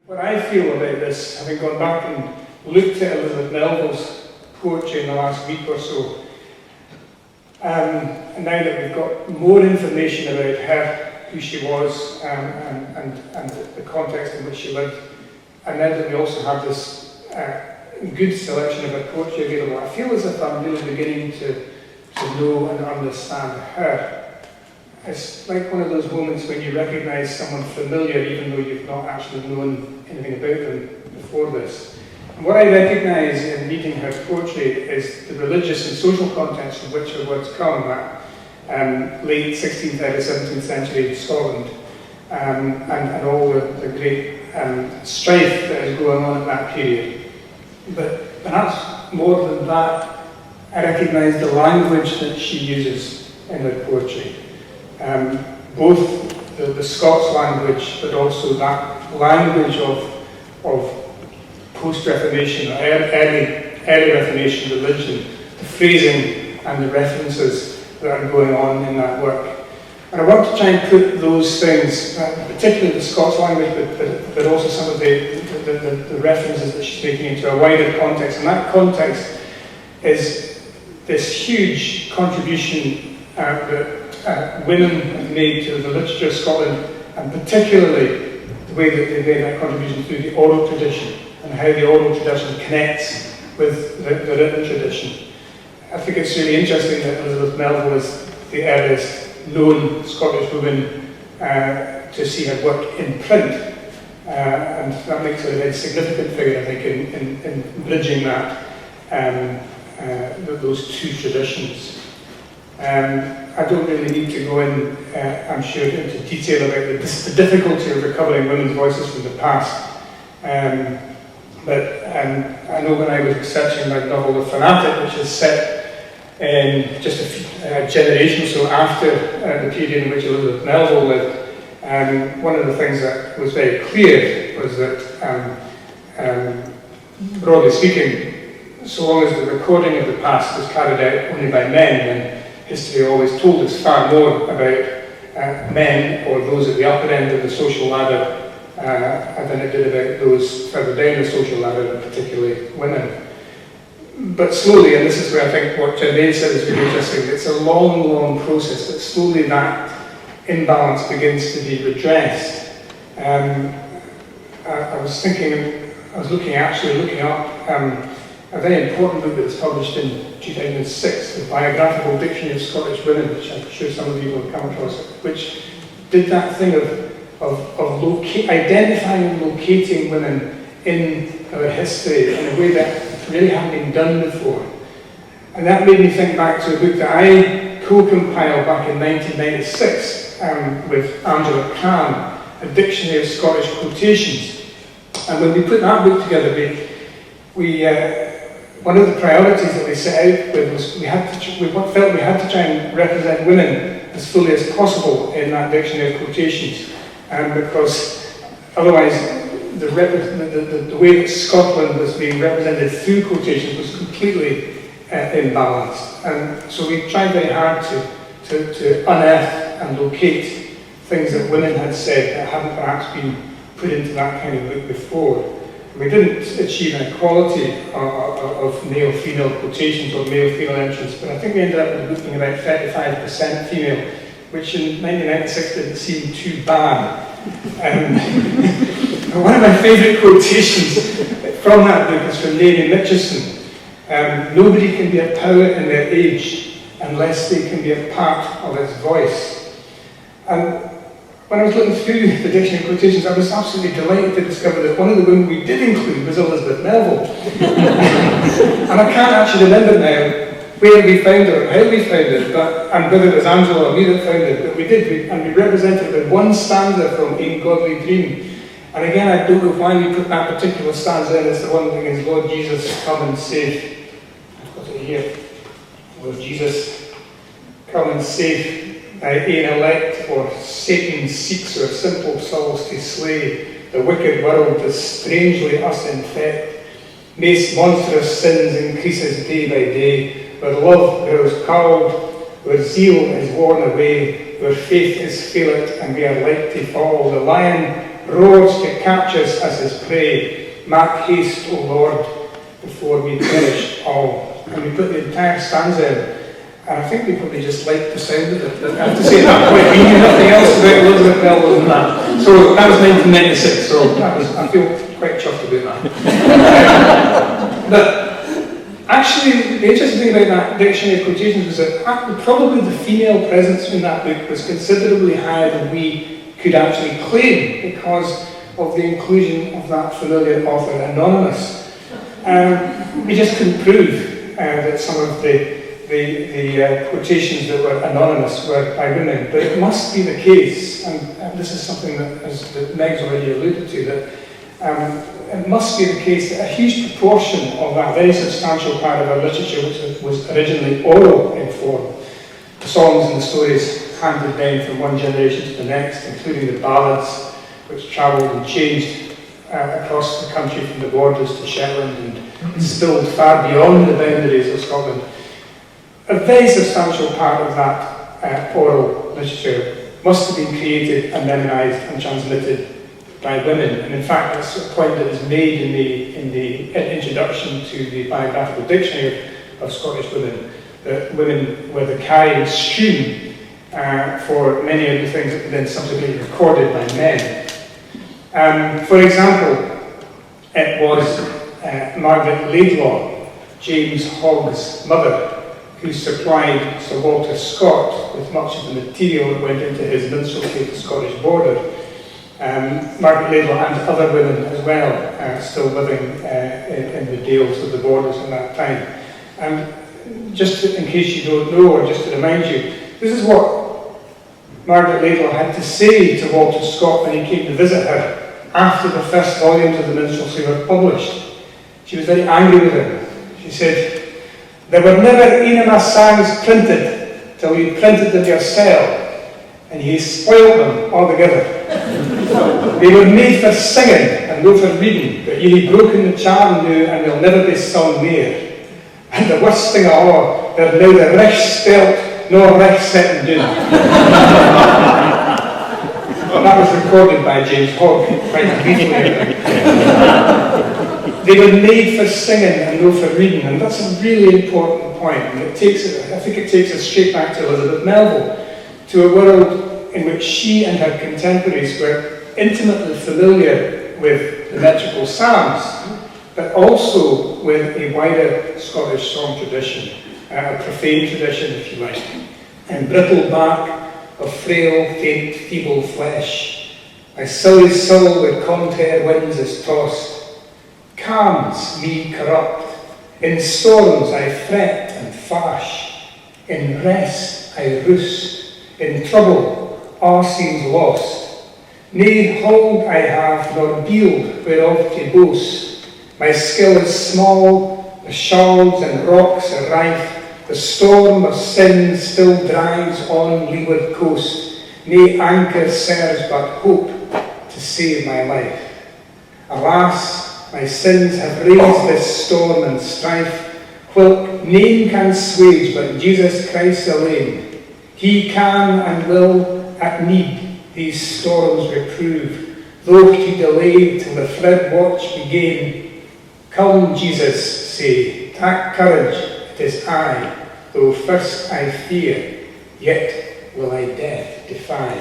What I feel about this, having gone back and looked at Elizabeth Melville's poetry in the last week or so, and now that we've got more information about her, who she was, and the context in which she lived, and now that we also have this good selection of her poetry available, I feel as if I'm really beginning to know and understand her. It's like one of those moments when you recognise someone familiar even though you've not actually known anything about them before this. And what I recognise in reading her poetry is the religious and social context from which her words come, that late 16th, early 17th century Scotland, and all the great strife that is going on at that period. But perhaps more than that, I recognise the language that she uses in her poetry. Both the Scots language, but also that language of post-Reformation, or early Reformation religion, the phrasing and the references that are going on in that work. And I want to try and put those things, particularly the Scots language, but also some of the references that she's making into a wider context. And that context is this huge contribution that women have made to the literature of Scotland, and particularly the way that they made that contribution through the oral tradition, and how the oral tradition connects with the written tradition. I think it's really interesting that Elizabeth Melville is the earliest known Scottish woman to see her work in print, and that makes her a very significant figure, I think, in bridging that, those two traditions. I don't really need to go in, I'm sure, into detail about the difficulty of recovering women's voices from the past. But I know when I was researching my novel The Fanatic, which is set in just a generation or so after the period in which Elizabeth Melville lived, one of the things that was very clear was that, broadly speaking, so long as the recording of the past was carried out only by men, then history always told us far more about men, or those at the upper end of the social ladder, than it did about those further down the social ladder, and particularly women. But slowly, and this is where I think what Germaine said is really interesting, it's a long, long process, but slowly that imbalance begins to be redressed. I was looking up a very important book that was published in 2006, the Biographical Dictionary of Scottish Women, which I'm sure some of you will have come across, which did that thing of identifying and locating women in our history in a way that really hadn't been done before. And that made me think back to a book that I co-compiled back in 1996 with Angela Kahn, a dictionary of Scottish quotations. And when we put that book together, one of the priorities that we set out with was we felt we had to try and represent women as fully as possible in that dictionary of quotations, because otherwise the way that Scotland was being represented through quotations was completely imbalanced. And so we tried very hard to unearth and locate things that women had said that hadn't perhaps been put into that kind of book before. We didn't achieve an equality of male-female quotations or male-female entrants, but I think we ended up with looking about 35% female, which in 1996 didn't seem too bad. One of my favourite quotations from that book is from Lady Mitchison. Nobody can be a poet in their age unless they can be a part of its voice. And when I was looking through the dictionary quotations, I was absolutely delighted to discover that one of the women we did include was Elizabeth Melville. And I can't actually remember now where we found her, how we found it, and whether it was Angela or me that found it, but we did, and we represented it in one stanza from In Godly Dream. And again, I don't know why we put that particular stanza in. It's the one thing is, Lord Jesus, come and save. I've got it here. Lord Jesus, come and save thy ain elect, for Satan seeks our simple souls to slay. The wicked world does strangely us infect. Mace monstrous sins increases day by day. Where love grows cold, where zeal is worn away, where faith is failed, and we are like to fall. The lion roars to catch us as his prey. Make haste, O Lord, before we perish all. And we put the entire stanza in. And I think we probably just liked the sound of it. I have to say at that point, we knew nothing else about Elizabeth Bell than that. So that was 1996, so I feel quite chuffed about that. But actually, the interesting thing about that dictionary of quotations was that probably the female presence in that book was considerably higher than we could actually claim because of the inclusion of that familiar author, Anonymous. We just couldn't prove that some of the quotations that were anonymous were by women, but it must be the case, and this is something that Meg's already alluded to, that it must be the case that a huge proportion of that very substantial part of our literature, which was originally oral in form, the songs and the stories handed down from one generation to the next, including the ballads, which travelled and changed across the country from the borders to Shetland and spilled far beyond the boundaries of Scotland. A very substantial part of that oral literature must have been created and memorised and transmitted by women. And in fact, that's a point that is made in the introduction to the biographical dictionary of Scottish women, that women were the carrying stream for many of the things that were then subsequently recorded by men. For example, it was Margaret Laidlaw, James Hogg's mother, who supplied Sir Walter Scott with much of the material that went into his minstrelsy at the Scottish border. Margaret Laidlaw and other women as well, still living in the dales of the borders at that time. Just in case you don't know, or just to remind you, this is what Margaret Laidlaw had to say to Walter Scott when he came to visit her after the first volumes of the minstrelsy were published. She was very angry with him. She said, "There were never any of my songs printed till you printed them yourself, and you spoiled them altogether. They were made for singing and no for reading, but you have broken the charm now and they'll never be sung more. And the worst thing of all, they're neither rich spelt nor rich set down." That was recorded by James Hogg quite briefly. They were made for singing and no for reading, and that's a really important point. And I think it takes us straight back to Elizabeth Melville, to a world in which she and her contemporaries were intimately familiar with the metrical psalms, but also with a wider Scottish song tradition, a profane tradition, if you like. And brittle bark of frail, faint, feeble flesh, my silly soul with contrary winds is tossed. Calms me corrupt, in storms I fret and fash, in rest I roost, in trouble all seems lost. Nae hold I have, nor bield whereof to boast. My skill is small, the shalds and rocks are rife, the storm of sin still drives on leeward coast. Nae anchor serves but hope to save my life. Alas, my sins have raised this storm and strife, whilk none can assuage but Jesus Christ alone. He can and will at need these storms reprove, though he delay till the flood watch begin. Come, Jesus, say, take courage, it is I, though first I fear, yet will I death defy.